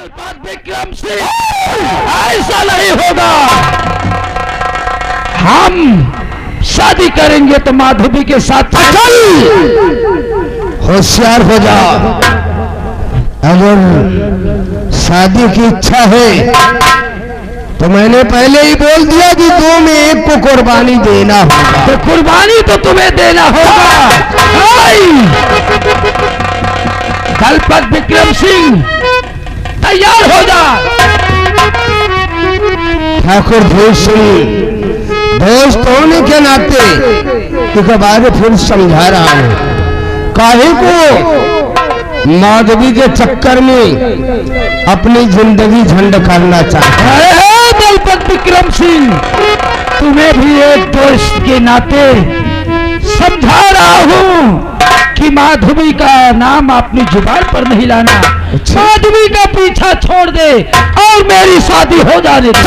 दलपत विक्रम सिंह, ऐसा नहीं होगा। हम शादी करेंगे तो माधवी के साथ। चल, होशियार हो जा। अगर शादी की इच्छा है तो मैंने पहले ही बोल दिया कि 2 में 1 को कुर्बानी देना होगा। तो कुर्बानी तो तुम्हें देना होगा। दलपत विक्रम सिंह, तैयार हो जा। ठाकुर भूषण, दोस्त होने के नाते तुझे बारे फिर समझा रहा हूं। काहे को माधवी के चक्कर में अपनी जिंदगी झंड करना चाहता है। दलपत विक्रम सिंह, तुम्हें भी एक दोस्त के नाते समझा रहा हूँ कि माधवी का नाम अपनी जुबान पर नहीं लाना। माधवी का पीछा छोड़ दे और मेरी शादी हो जाने दे।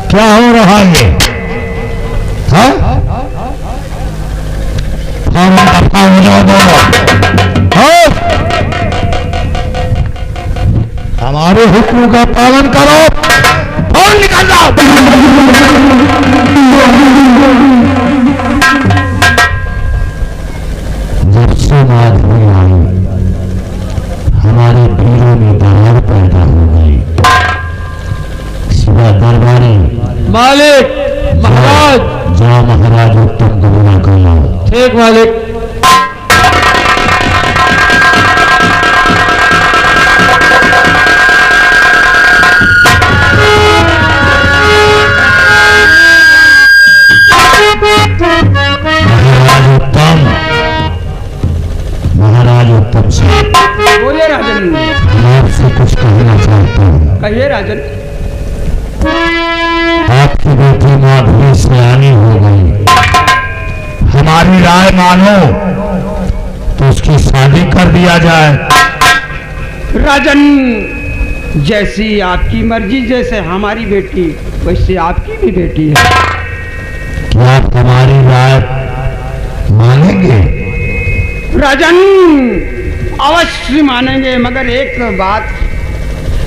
क्या हो रहा है? हाँ? हमारे हुक्म का पालन करो और निकल जाओ। जब से माधवी आई, हमारे वीरों में दरार पैदा हो गई। शिवा दरबारी मालिक, महाराज। जाओ महाराज, उत्तम को बुला कर लाओ। ठीक मालिक। महाराज उत्तम से बोलिए राजन। मैं आपसे कुछ कहना चाहता हूँ। कहिए राजन। आपकी बेटी माधवी सयानी हो गई। हमारी राय मानो तो उसकी शादी कर दिया जाए। राजन, जैसी आपकी मर्जी, जैसे हमारी बेटी वैसे आपकी भी बेटी है। क्या आप हमारी राय मानेंगे? राजन, अवश्य मानेंगे, मगर एक बात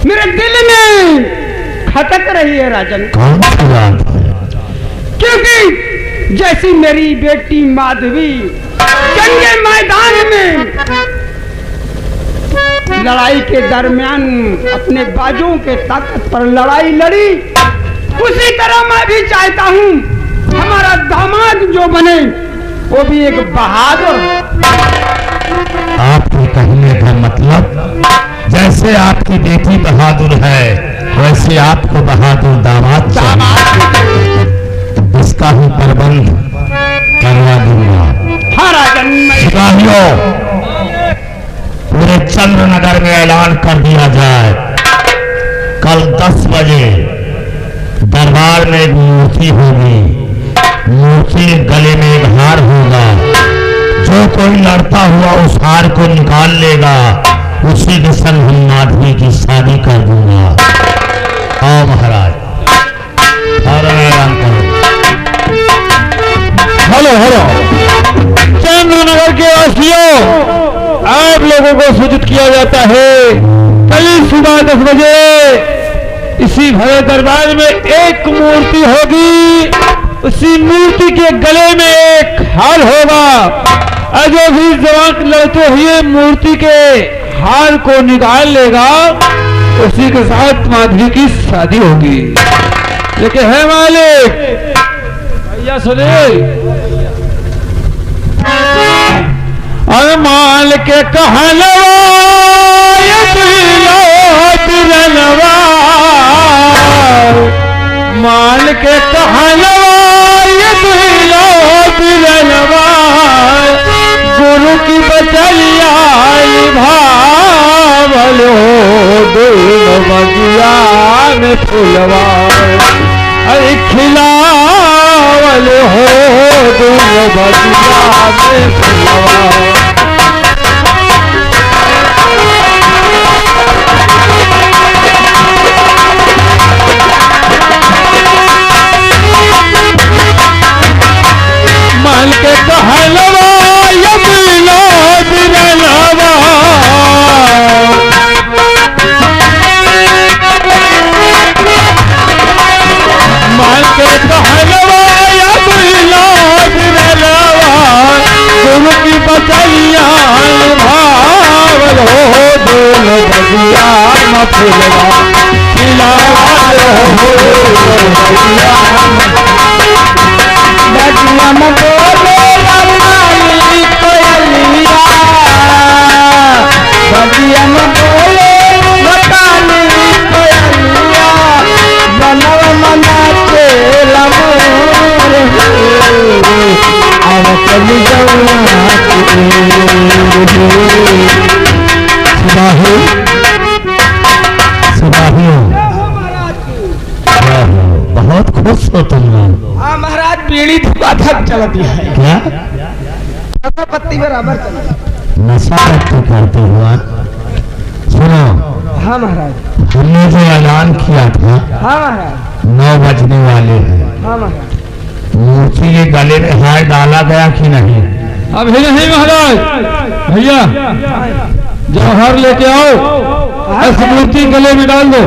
मेरे दिल में खटक रही है राजन। कौन सी बात है? क्योंकि जैसी मेरी बेटी माधवी जंग के मैदान में लड़ाई के दरमियान अपने बाजों के ताकत पर लड़ाई लड़ी, उसी तरह मैं भी चाहता हूँ हमारा दामाद जो बने वो भी एक बहादुर। आपके कहने का मतलब जैसे आपकी बेटी बहादुर है वैसे आपको बहादुर दामाद चाहिए। इसका ही प्रबंध करवा दूंगा। हाँ राजन। सिपाहियों, पूरे चंद्रनगर में ऐलान कर दिया जाए, कल 10 बजे दरबार में एक मूर्ति होगी। मूर्ति गले में एक हार होगा। जो कोई लड़ता हुआ उस हार को निकाल लेगा, उसी के संग हम माधवी की शादी कर दूंगा। आओ महाराज, ऐलान करो। हेलो हेलो, चंद्रनगर के वासियों, आप लोगों को सूचित किया जाता है कल सुबह 10 बजे इसी भरे दरबार में एक मूर्ति होगी। उसी मूर्ति के गले में एक हार होगा। जो भी जवान लड़ते हुए मूर्ति के हार को निकाल लेगा, उसी के साथ माधवी की शादी होगी। लेकिन है मालिक भैया सुने अरे माल के कहलवा ये बिरनवा माल के कहलवा ये बिरनवा गुरु की बचलिया भावल हो दिन बगिया में फुलवा अरे खिलावल हो दिन बगिया में फुलवा मान के कहलवा ये बिरनवा मान के कहलवा ये बिरनवा गुरु की बचैया भावल हो दिल बगिया में फुलवा खिलावल हो बगिया में बोले लवनाली कोयलिया बगिया में बोले लवनाली कोयलिया बनव मनाचे लमोर अब चली जौना सुबाही बहुत खुश हो तुम लोग। हाँ महाराज बीड़ी धुआं चलती है क्या पत्ती बराबर चलती। नशा पत्ती करते हुआ सुनो। हाँ महाराज। हमने जो ऐलान किया था हाँ महाराज 9 बजने वाले हैं। हाँ महाराज। मूर्ति के गले में हार डाला गया कि नहीं? अभी नहीं महाराज। भैया जौहर लेके आओ इस मूर्ति गले में डाल दो। तो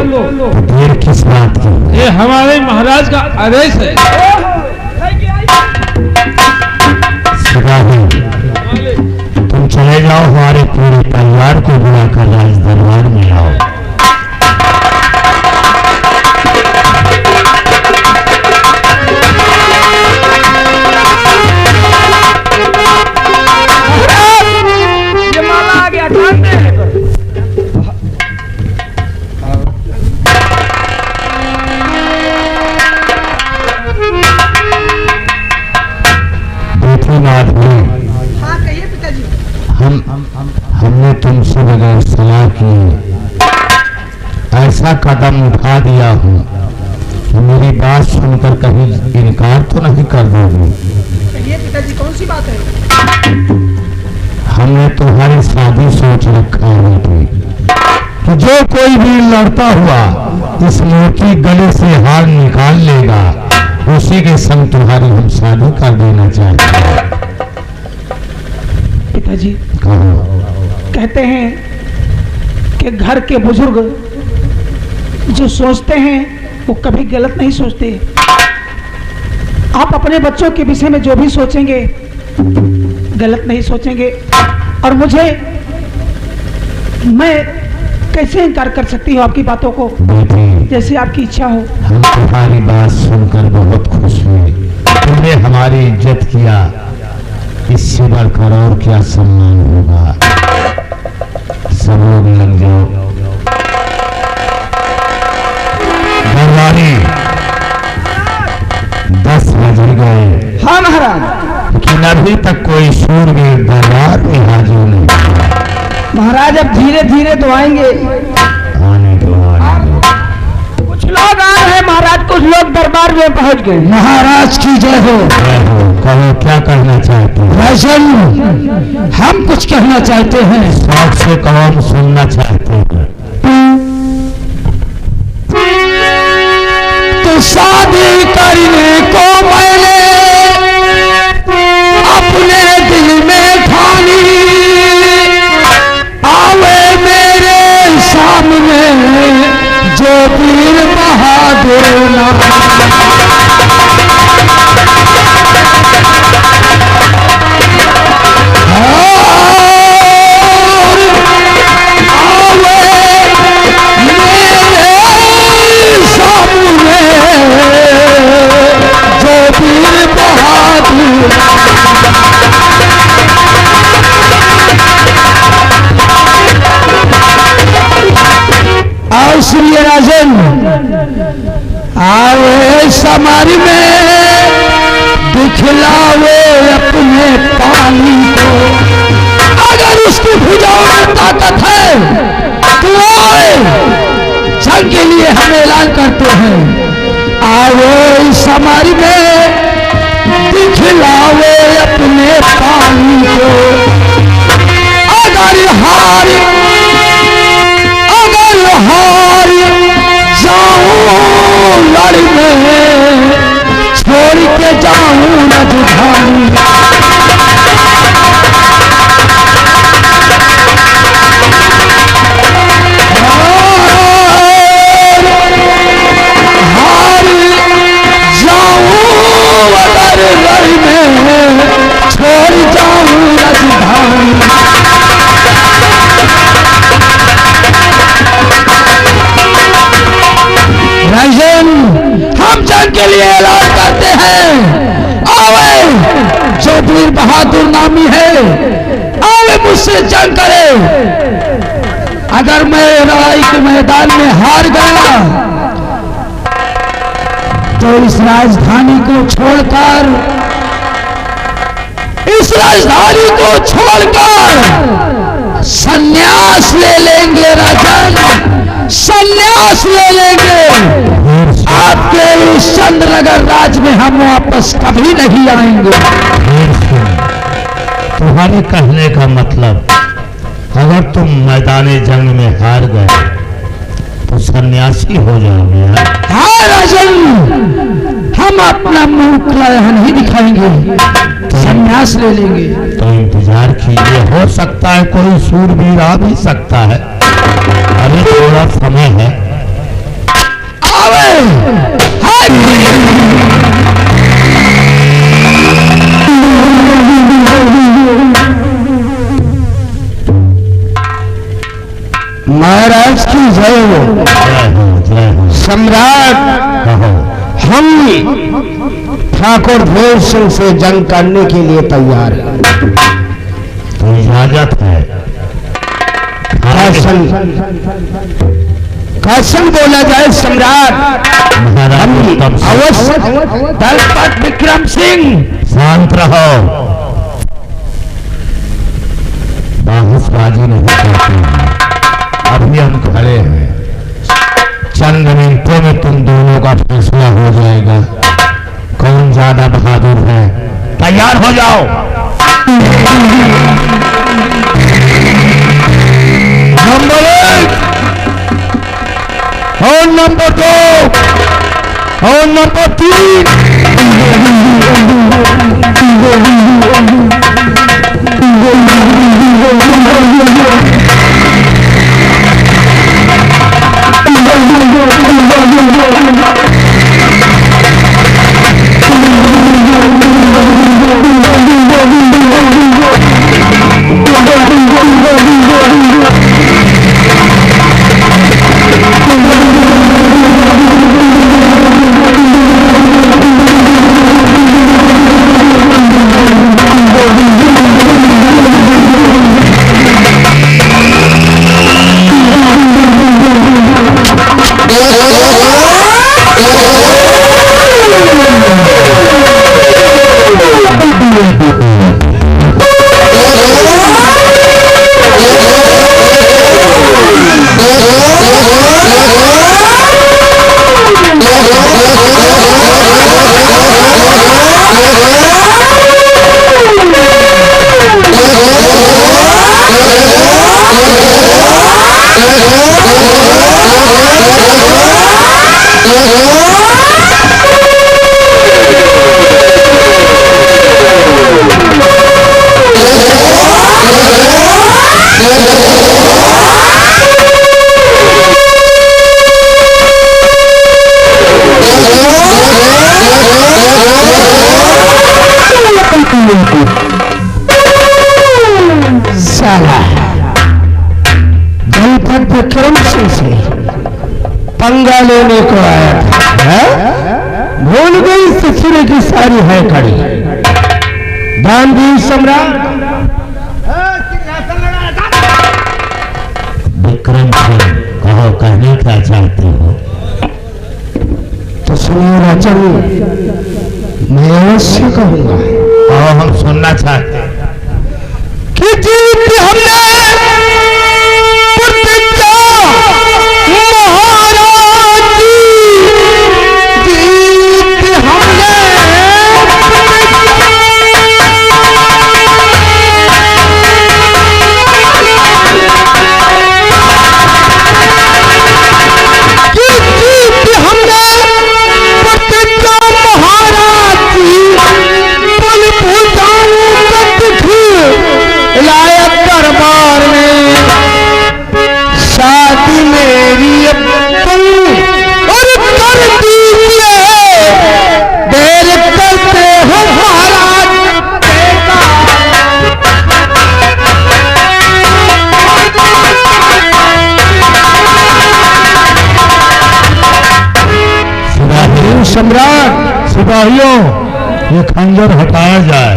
देर किस बात की? ये हमारे महाराज का आदेश है। सिपाही तुम चले जाओ हमारे पूरे परिवार को बुलाकर राज दरबार में आओ। ये माला आ गया ध्यान दे। हाँ कहिए पिताजी। हमने तुमसे बगैर सलाह किए ऐसा कदम उठा दिया हूँ कि मेरी बात सुनकर कहीं इनकार तो नहीं कर दोगे? कहिए पिताजी कौन सी बात है? हमने तुम्हारी शादी सोच रखा है कि जो कोई भी लड़ता हुआ इस मूर्ति गले से हार निकाल लेगा उसी के संग तुम्हारी हम शादी कर देना चाहते हैं। पिताजी कहो। कहते हैं कि घर के बुजुर्ग जो सोचते हैं वो कभी गलत नहीं सोचते। आप अपने बच्चों के विषय में जो भी सोचेंगे गलत नहीं सोचेंगे और मैं कैसे इनकार कर सकती हूँ आपकी बातों को? बेटी जैसे आपकी इच्छा हो। हम तुम्हारी बात सुनकर बहुत खुश हुए। तुमने हमारी इज्जत किया, इससे बढ़कर और क्या सम्मान होगा। सब लोग लग जाओ। दरबारी 10 बज गए। हाँ महाराज। लेकिन अभी तक कोई शूरवीर दरबार में हाजिर नहीं हुआ। महाराज अब धीरे धीरे तो आएंगे। आने दो, आने दो। कुछ लोग आ रहे हैं महाराज, कुछ लोग दरबार में पहुंच गए। महाराज की जय हो। कहो क्या कहना चाहते हो? राजन हम कुछ कहना चाहते हैं। शौक से कहो, हम सुनना चाहते हैं। तो शादी करने को मैंने अपने दिल में ठानी, आवे मेरे सामने जो वीर बहादुर ना। आवे मेरे सामने राजन आवे समारी में दिखलावे अपने पानी को। अगर उसकी भुजाओं में ताकत है तो आए, जंग के लिए हम ऐलान करते हैं। आवे समारी में दिखलावे अपने पानी को। अगर हार जाऊं लड़ने, छोड़ के जाऊं राजधानी। हार जाऊं अगर लड़ने, छोड़ जाऊं राजधानी। राजन, हम जंग के लिए ऐलान करते हैं। आवे जो वीर बहादुर नामी है, आवे मुझसे जंग करे। अगर मैं लड़ाई के मैदान में हार गया तो इस राजधानी को छोड़कर, इस राजधानी को छोड़कर संन्यास ले लेंगे राजन, संन्यास ले लेंगे। आपके इस चंद्रनगर राज में हम वापस कभी नहीं आएंगे। तुम्हारे कहने का मतलब, अगर तुम मैदानी जंग में हार गए तो सन्यासी हो जाओगे? हाँ राजन, हम अपना मुंह खुला नहीं दिखाएंगे, संन्यास ले लेंगे। तो इंतजार कीजिए, हो सकता है कोई सूरवीर आ भी सकता है। अभी थोड़ा समय है। आवे महाराज की जय हो। जय हो। सम्राट, हम ठाकुर भोज सिंह से जंग करने के लिए तैयार हैं। तो इजाजत है। कैसन बोला जाए सम्राट? अवश्य। दलपत विक्रम सिंह, शांत रहो, बाहुसबाजी नहीं करते हैं। अभी हम खड़े हैं, चंद मिनटों में तुम दोनों का फैसला हो जाएगा, कौन ज्यादा बहादुर है। तैयार हो जाओ। नंबर 1 और नंबर 2 और नंबर 3। साला दलपत विक्रम सिंह से पंगा लेने को आया था। भूल गई ससुरे की सारी है कड़ी। दानवीर सम्राट विक्रम सिंह, कहो कहना क्या चाहते हो? तो सुनिए राजन, मैं अवश्य कहूंगा। और हम सुनना चाहते हैं कि जीत हमने प्रतिज्ञा महाराज की, जीत हमने सम्राट। सिपाहियों, ये खंजर हटाया जाए।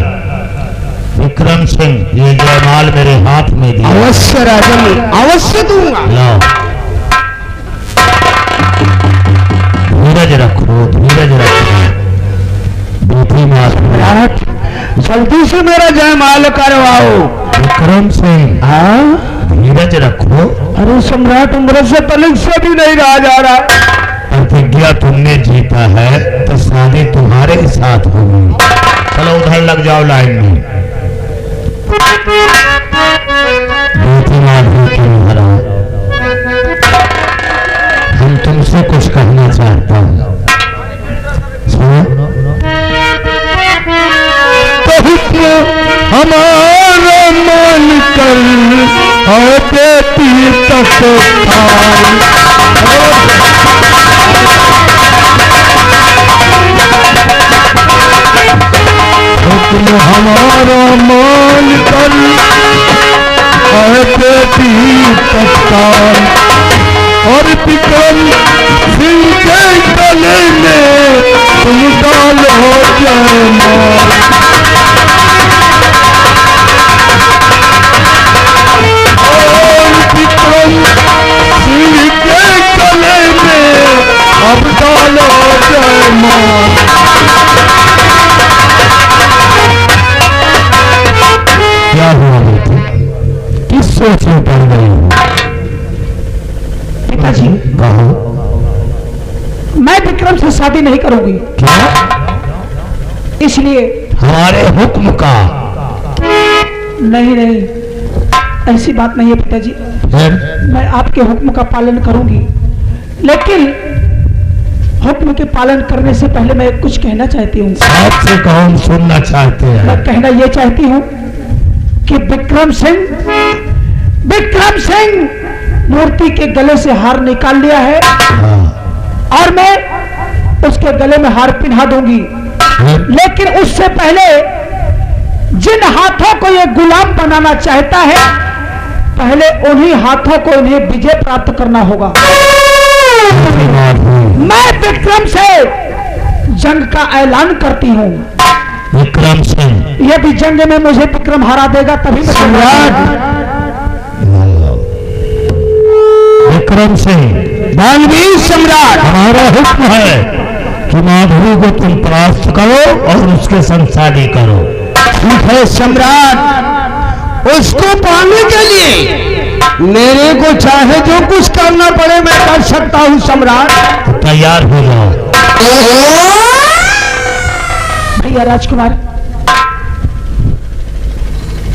विक्रम सिंह, ये जयमाल मेरे हाथ में दिया। अवश्य राजन, अवश्य दूंगा। लाओ, धीरज रखो, धीरज रखो। बेटी माँ सम्राट, जल्दी से मेरा जयमाल करवाओ। विक्रम सिंह, हाँ, धीरज रखो। अरे सम्राट, उम्र से तनिक से भी नहीं रहा जा रहा। प्रतिज्ञा तुमने जीता है तो शादी तुम्हारे साथ होगी। चलो उधर लग जाओ लाइन में। बेटी माधवी की महाराज, हम तुमसे कुछ कहना चाहता हूँ। सुनो। तो हमारा मन कर और बेटी तक हमारा मान कर और बेटी तत्काल, और विक्रम सिंह के गले में तुम डालो जयमाल। और विक्रम सिंह के गले में अब डालो जयमाल। क्या हुआ बेटी, किस सोच में पड़ गई हो? पिताजी, कहो। मैं विक्रम से शादी नहीं करूंगी। क्या? इसलिए हमारे हुक्म का? नहीं नहीं, ऐसी बात नहीं है पिताजी। फिर? मैं आपके हुक्म का पालन करूंगी, लेकिन हुक्म के पालन करने से पहले मैं कुछ कहना चाहती हूँ। आपसे कौन सुनना चाहते हैं? मैं कहना ये चाहती हूँ कि विक्रम सिंह मूर्ति के गले से हार निकाल लिया है। हाँ। और मैं उसके गले में हार पिन्हा दूंगी, फिर? लेकिन उससे पहले जिन हाथों को ये गुलाम बनाना चाहता है, पहले उन्हीं हाथों को इन्हें विजय प्राप्त करना होगा। मैं विक्रम से जंग का ऐलान करती हूँ। विक्रम सिंह, यदि जंग में मुझे विक्रम हरा देगा तभी मैं सम्राट। विक्रम सिंह, मानवीय सम्राट, हमारा हुक्म है कि माधवी को तुम परास्त करो और उसके संग शादी करो। ठीक है सम्राट, उसको पाने के लिए मेरे को चाहे जो कुछ करना पड़े मैं कर सकता हूँ सम्राट। तो तैयार हो जाओ। भैया राजकुमार,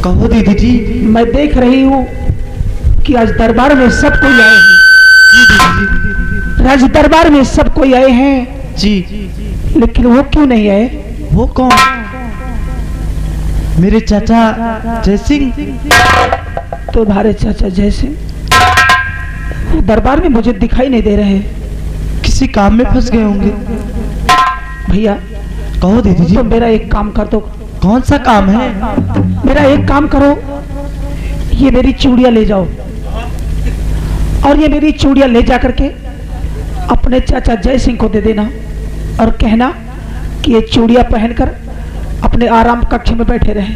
कहो दीदी जी। मैं देख रही हूँ कि आज दरबार में सब कोई आए हैं। राज दरबार में सब कोई आए हैं जी। लेकिन वो क्यों नहीं आए? वो कौन? मेरे चाचा जयसिंह। तुम्हारे चाचा जयसिंह वो दरबार में मुझे दिखाई नहीं दे रहे। किसी काम में फंस गए होंगे। भैया कहो दीदी जी। तो मेरा एक काम कर दो। कौन सा काम है? मेरा एक काम करो, ये मेरी चूड़ियां ले जाओ और ये मेरी चूड़ियां ले जा करके अपने चाचा जय सिंह को दे देना और कहना कि ये चूड़ियां पहनकर अपने आराम कक्ष में बैठे रहे।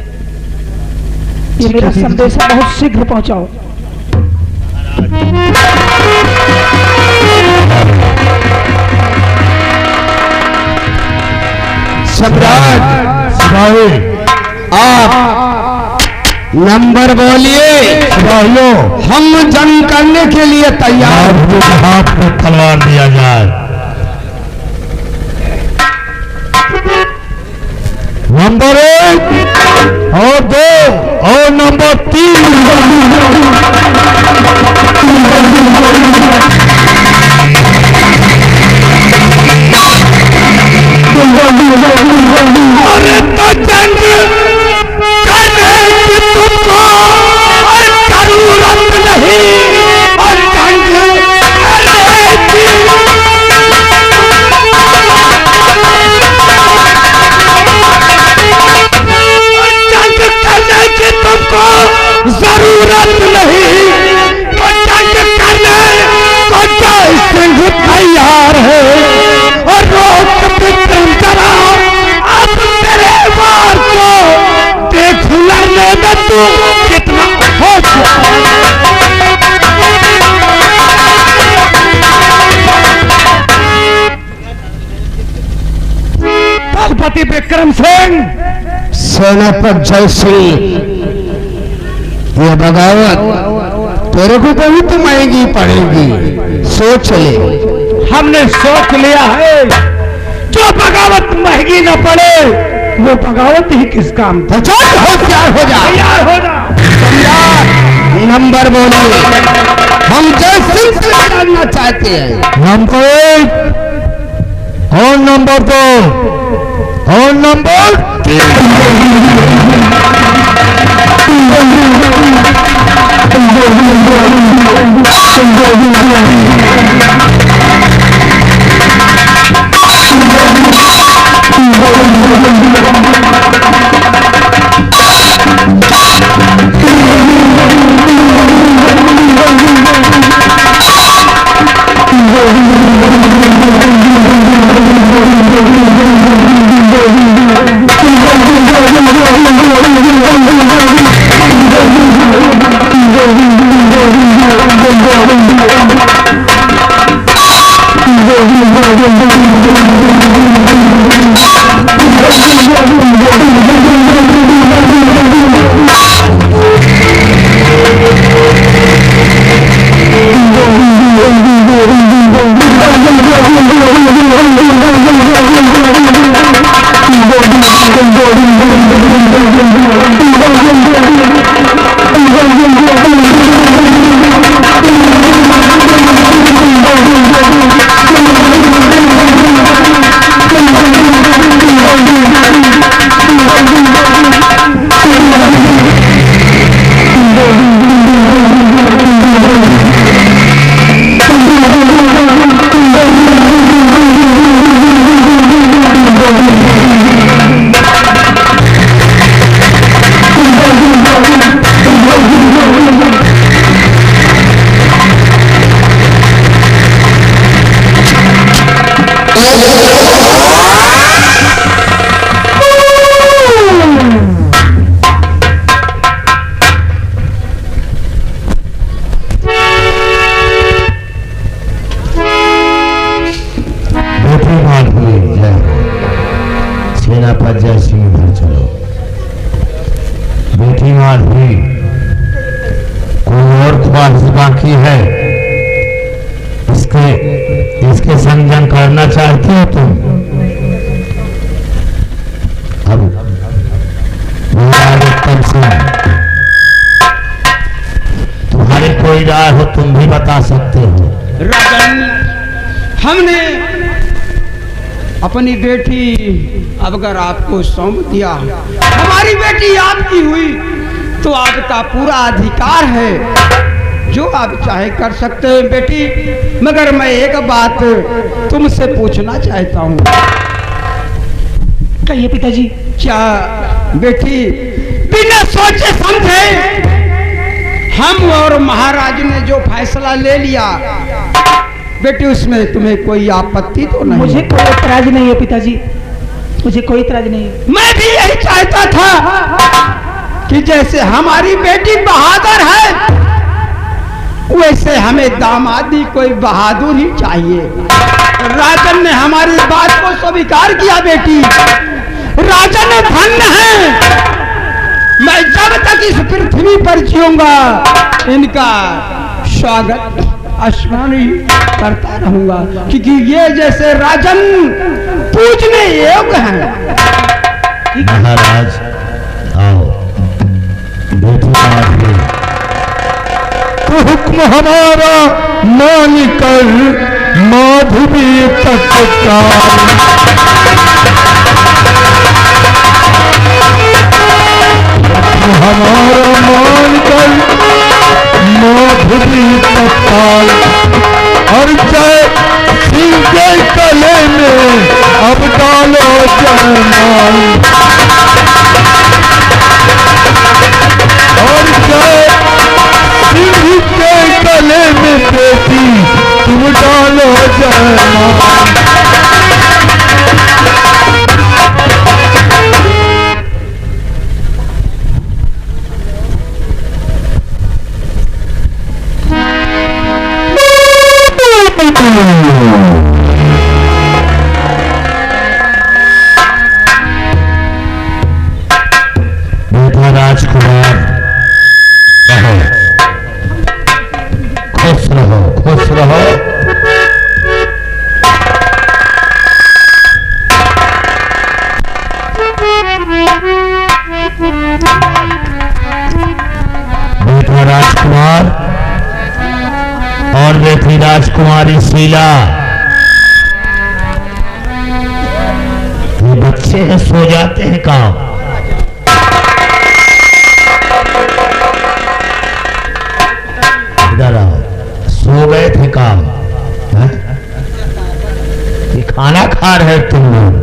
ये मेरा संदेश बहुत शीघ्र पहुंचाओ। सम्राट सिपाही आप नंबर बोलिए। सिपाहियों, हम जंग करने के लिए तैयार माधुरी के हाथ में तलवार दिया जाए। नंबर 1 और 2 और नंबर 3। अरे तो जंग करने की तुमको और जरूरत नहीं, और जंग करने की तुमको जरूरत नहीं, तो जंग करने को जय सिंह तैयार है। और रोक विक्रम करा अब तेरे वार को, देख लेने में तू कितना होशियार। दलपति विक्रम सिंह, सेनापति जय सिंह, ये बगावत तेरे को बहुत महंगी पड़ेगी, सोच ले। हमने सोच लिया है, जो बगावत महंगी न पड़े वो बगावत ही किस काम था। तो चल होशियार हो जा, तैयार हो जा। नंबर बोलिए। हम जय सिंह से लड़ना चाहते हैं। नंबर 1 और नंबर 2 और नंबर ख्वाहिश बाकी है, इसके संजन करना चाहती हो तुम? अब उत्तम सिंह, तुम्हारी कोई राय हो तुम भी बता सकते हो। राजन, हमने अपनी बेटी अगर आपको सौंप दिया, हमारी बेटी आपकी हुई तो आपका पूरा अधिकार है, जो आप चाहे कर सकते हैं बेटी। मगर मैं एक बात तुमसे पूछना चाहता हूँ। कहिए पिताजी। क्या बेटी बिना सोचे समझे हम और महाराज ने जो फैसला ले लिया, बेटी उसमें तुम्हें कोई आपत्ति तो नहीं? मुझे कोई इतराज नहीं है पिताजी, मुझे कोई इतराज नहीं है। मैं भी यही चाहता था कि जैसे हमारी बेटी बहादुर है, वैसे हमें दामादी कोई बहादुर ही चाहिए। राजन ने हमारी बात को स्वीकार किया बेटी, राजन धन्य है। मैं जब तक इस पृथ्वी पर जीऊंगा इनका स्वागत स्मरण करता रहूंगा, क्योंकि ये जैसे राजन पूजने योग्य हैं। महाराज आओ तो हुक्म हमारा मान कर माधवी तत्काल, हमारा मान कर माधवी तत्काल, और जय सिंह के गले में अब डालो जयमाल, और जय सिंह के गले में बेटी तुम डालो जयमाल। बेटा राजकुमार रहो, खुश रहो, खुश रहो। बेटा राजकुमार और बेटी राजकुमारी शीला, ये बच्चे हैं सो जाते हैं काम। इधर आओ, सो गए थे काम है? ये खाना खा रहे तुम लोग?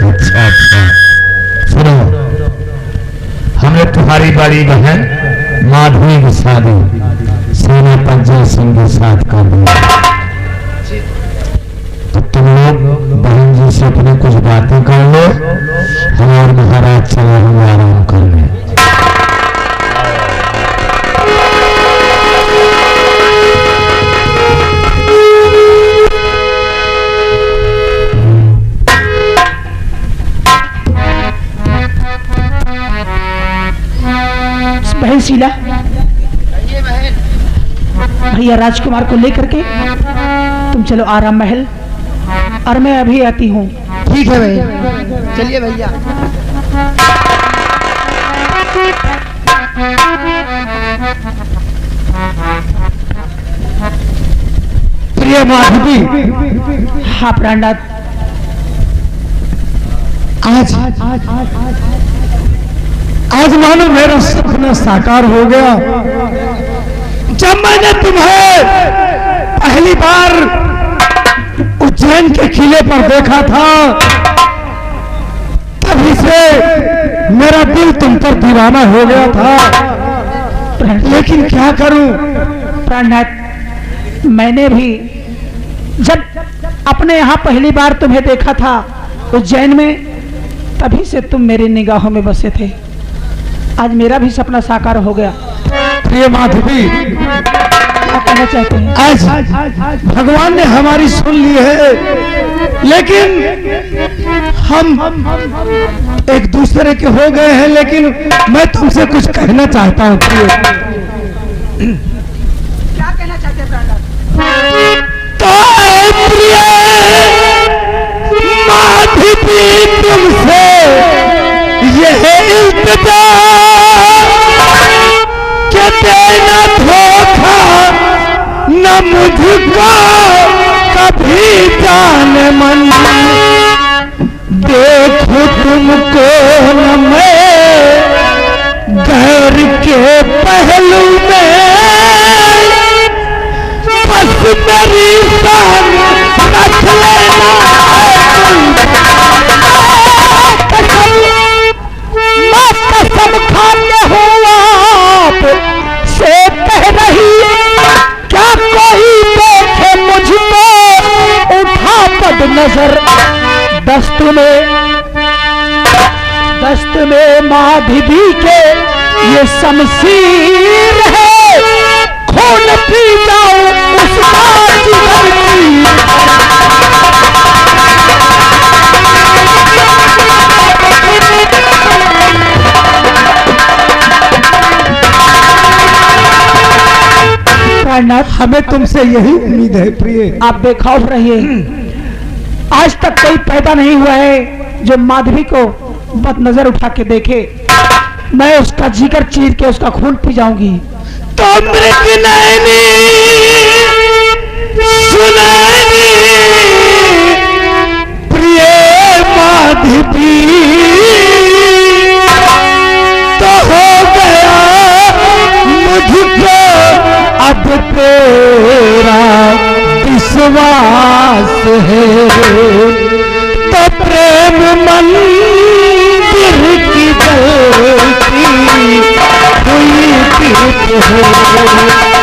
अच्छा अच्छा, सुनो, हमने तुम्हारी बड़ी बहन माधवी की शादी सेना पंजय सिंह के साथ कर दी। तो तुम लोग बहन जी से अपने कुछ बातें कर लो, हम और महाराज चले हम आराम करने। बहन शीला, भैया राजकुमार को लेकर के तुम चलो आराम महल, और मैं अभी आती हूँ। ठीक है भैया, चलिए भैया। प्रिय माधवी। हाँ प्राणनाथ, आज मानो मेरा सपना साकार हो गया। जब मैंने तुम्हें पहली बार उज्जैन के किले पर देखा था, तभी से मेरा दिल तुम पर दीवाना हो गया था। लेकिन क्या करूं प्राणनाथ, मैंने भी जब अपने यहाँ पहली बार तुम्हें देखा था उज्जैन में, तभी से तुम मेरी निगाहों में बसे थे। आज मेरा भी सपना साकार हो गया। प्रिय माधवी, क्या कहना चाहते हैं? आज भगवान ने हमारी सुन ली है, लेकिन हम एक दूसरे के हो गए हैं। लेकिन मैं तुमसे कुछ कहना चाहता हूँ। क्या कहना चाहते हैं? तो प्रिय माधवी, तुमसे यह इल्तिजा के देना धोखा न मुझको कभी जान मन, देखो तुमको न मैं गैर के पहलू में, बस मेरी शान रख लेना। मैं कसम खाते हुआ आप से कह रही, क्या कोई देखे मुझको उठा पद नजर। दस्त में माधवी के ये शमशीर है, खून पी जाओ उसका जिगर की। प्राणनाथ, हमें तुमसे यही उम्मीद है प्रिय। आप बेखौफ रहिए। आज तक कोई पैदा नहीं हुआ है जो माधवी को बदनजर उठा के देखे। मैं उसका जिगर चीर के उसका खून पी जाऊंगी। तो मृगनयनी सुनैनी प्रिय माधवी तो हो गया मुझको अब तेरा विश्वास है, तो प्रेम मंदिर की जलती हुई दीप है।